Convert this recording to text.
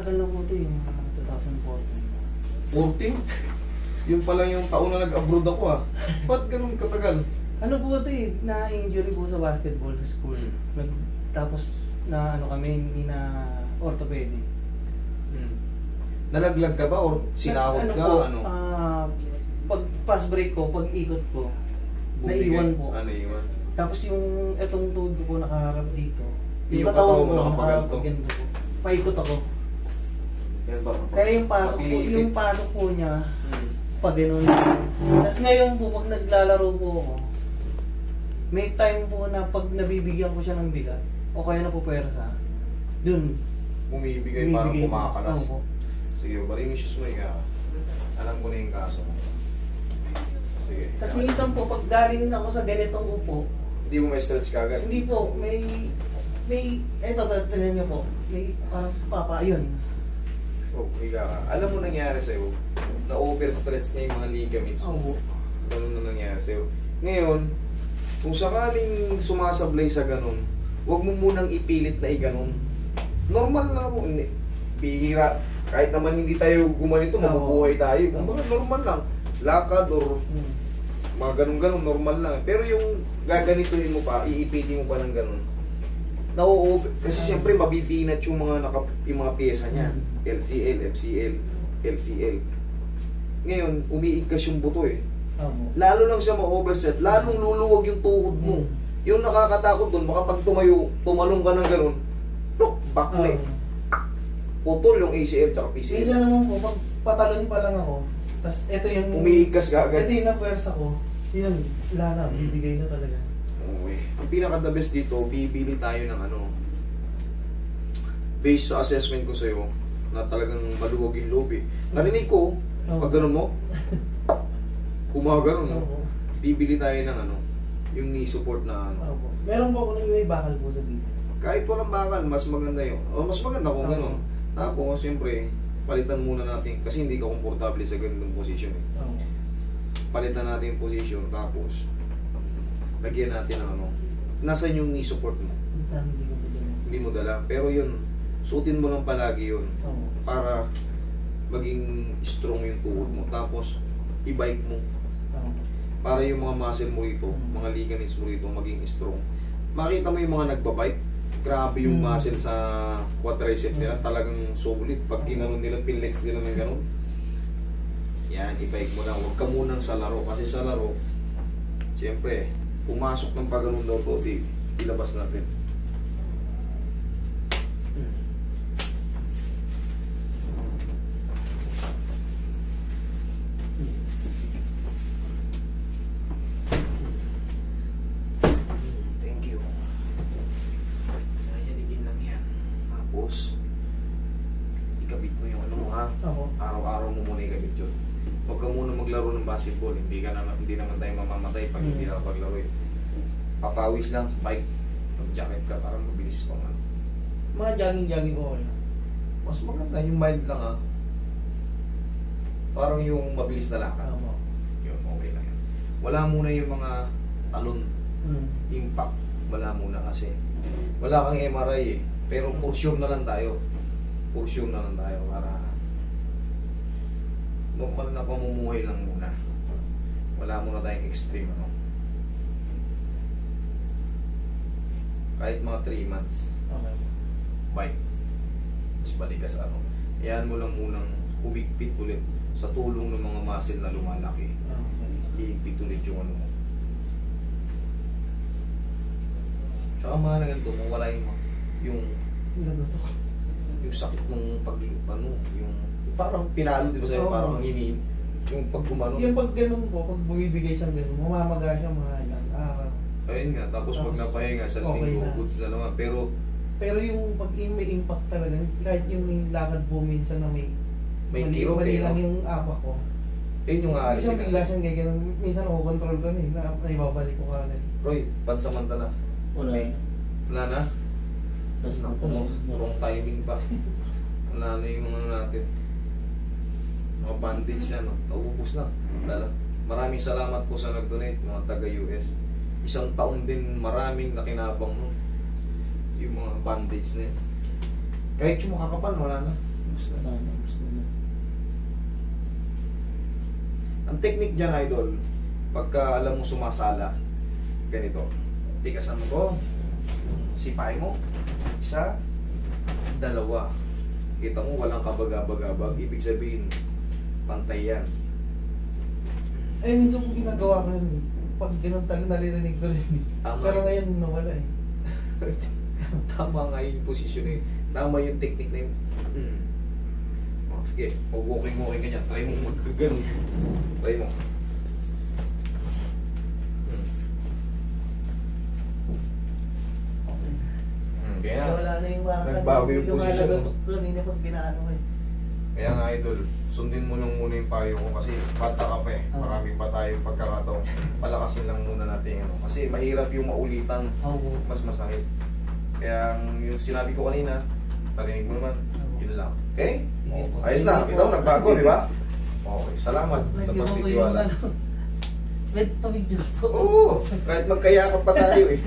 matagal na po ito yung 2014. 14? Yung pala yung taon na nag-abroad ako ah. Ba't ganun katagal? Ano po ito eh, na-injury po sa basketball sa school. Tapos na ano kami, hindi na orthopedic. Nalaglag ka ba or sinahod ka? Po, Ano? pag pass break ko, pag ikot ko, naiwan po. Naiwan. Tapos yung etong tuhod ko po nakaharap dito. Yung katawan mo nakaharap nakapaganto. ganito po. Paikot ako. Yan ba? Kaya yung pasok po niya, pag gano'n. Tapos ngayon po, pag naglalaro po ako, may time po na pag nabibigyan ko siya ng bigat, o kaya na po pwersa, dun. Bumibigay parang kumakalas. Oo. Sige, baring issues mo yung alam ko na yung kaso. Sige. Tapos minsan po, pag galing ako sa ganitong upo, Hindi mo may stretch kagad? hindi po, eto, tinan niyo po, may parang papa, yun. Oh, higa ka. Alam mo nangyari sa'yo, na-overstretch na yung mga ligaments mo. Oo. Ganun na nangyari sa'yo. Ngayon, kung sakaling sumasablay sa ganun, huwag mo munang ipilit na i-ganun. Normal na po. Bihira. Kahit naman hindi tayo gumanito, mabubuhay tayo. Kumbaga normal lang. Lakad or mga ganun-ganun, normal lang. Pero yung gaganituin mo pa, iipitin mo pa ng ganun. Kasi siyempre mabibinat yung mga pyesa niya. LCL, FCL, LCL. Ngayon, umiigkas yung buto eh. Lalo lang siya ma-overset, lalong luluwag yung tuhod mo. Yung nakakatakot doon, baka pag tumalong ka ng ganun, look, backleg. Putol yung ACL tsaka PCL. Minsan naman po, pag patalon pa lang ako, tas ito yung... Umiigkas ka agad. Ito yung napwersa ko, yun, wala na, bibigay na talaga. Okay. Ang pinaka-the best dito, bibili tayo ng ano, based sa assessment ko sa'yo, na talagang maluwag yung loob eh. Narinig ko, pag ganun mo, gumagano no? Bibili tayo ng ano, yung knee support na ano. Meron po ako nung may bakal po sa dito. Kahit walang bakal, mas maganda yun. O mas maganda kung gano'n. Tapos, siyempre, palitan muna natin, kasi hindi ka komportable sa ganitong posisyon eh. Palitan natin yung posisyon, tapos, lagyan natin ng ano. Nasaan yung knee support mo? Hindi mo dala. Pero yun, suotin mo lang palagi yun. Para maging strong yung tuhod mo. Tapos, i-bike mo. Para yung mga muscle mo rito, mga ligaments mo rito, maging strong. Makita mo yung mga nagbabike, grabe yung muscle sa quadricep nila, talagang solid. Pag ginanon nila, pinlex nila ng ganon. Yan, i-bike mo lang. Huwag ka munang sa laro. Kasi sa laro, siyempre, pumasok ng pagganon daw to, ilabas natin. Ikabit mo yung ano mo ha. Araw-araw mo muna ikabit yun. Huwag ka muna maglaro ng basketball. Hindi naman tayo mamamatay pag hindi na paglaro eh. Papawis lang, bike. Mag-jacket ka para mabilis pang ano. Mga jogging-jogging ko na. Mas maganda yung mild lang ha. Parang yung mabilis na lakad. Yun, okay lang yan. Wala muna yung mga talon. Impact. Wala muna kasi. Wala kang MRI eh. Pero for sure na lang tayo. For sure na lang tayo para normal na pamumuhay lang muna. Wala muna tayong extreme ano. Kahit mga 3 months. Okay. Bike. Tapos balik ka sa ano. Iyan mo lang munang humigpit ulit sa tulong ng mga muscle na lumalaki. Ihigpit ulit yung ano mo. Tsaka mahalaga ito kung wala yung sakit ng pag ano, yung parang pinalo di ba sa'yo, parang hinin yung pag gumano. Yung pag ganun po, pag bumibigay siyang ganun, mamamaga siya mga ilang araw. Ayun nga, tapos pag napahinga sa linggo, goods na naman. Pero yung pag may impact talaga, kahit yung lakad po minsan na may kirot mali lang yung apa ko. Yun yung aalis minsan bigla siyang gagawin, minsan ako control ko na ibabalik ko kagad. Roy, pansamantala. Wala na? Wrong timing pa. Wala na yung ano natin. Mga bandage yan, naubos na. Maraming salamat po sa nag-donate, mga taga-US. 1 taon din maraming nakinabang nun. Yung mga bandage na yun. Kahit yung makakapal, wala na. Gusto na. Ang technique dyan, idol, pagka alam mo sumasala, ganito. Tigasan mo to. Sipain mo. Isa, dalawa. Kita mo, walang kabagabag-abag. Ibig sabihin, pantay yan. Eh, minsan kong ginagawa ko yun. Pag ganun talaga naririnig ko rin. Tama. Pero ngayon nawala eh. Tama nga yung posisyon eh. Tama yung technique na yun. Oh, sige, walking ka dyan. Try mo magkaganon. Try mo. Kaya Kaya wala na yung mga nagbago yung posisyon mo. Kanina pag ginaano ko eh. Kaya nga idol, sundin mo lang muna yung payo ko kasi bata ka pa eh. Marami pa tayong pagkakataon. Palakasin lang muna natin yung ano. Kasi mahirap yung maulitan. Oo. Mas masakit. Kaya yung sinabi ko kanina, parinig mo naman, yun lang. Okay? Ayos na. Kita mo, nagbago, di ba? Okay, salamat sa pagtitiwala. Wait, pamigyan po. Oo, kahit magkayakap pa tayo eh.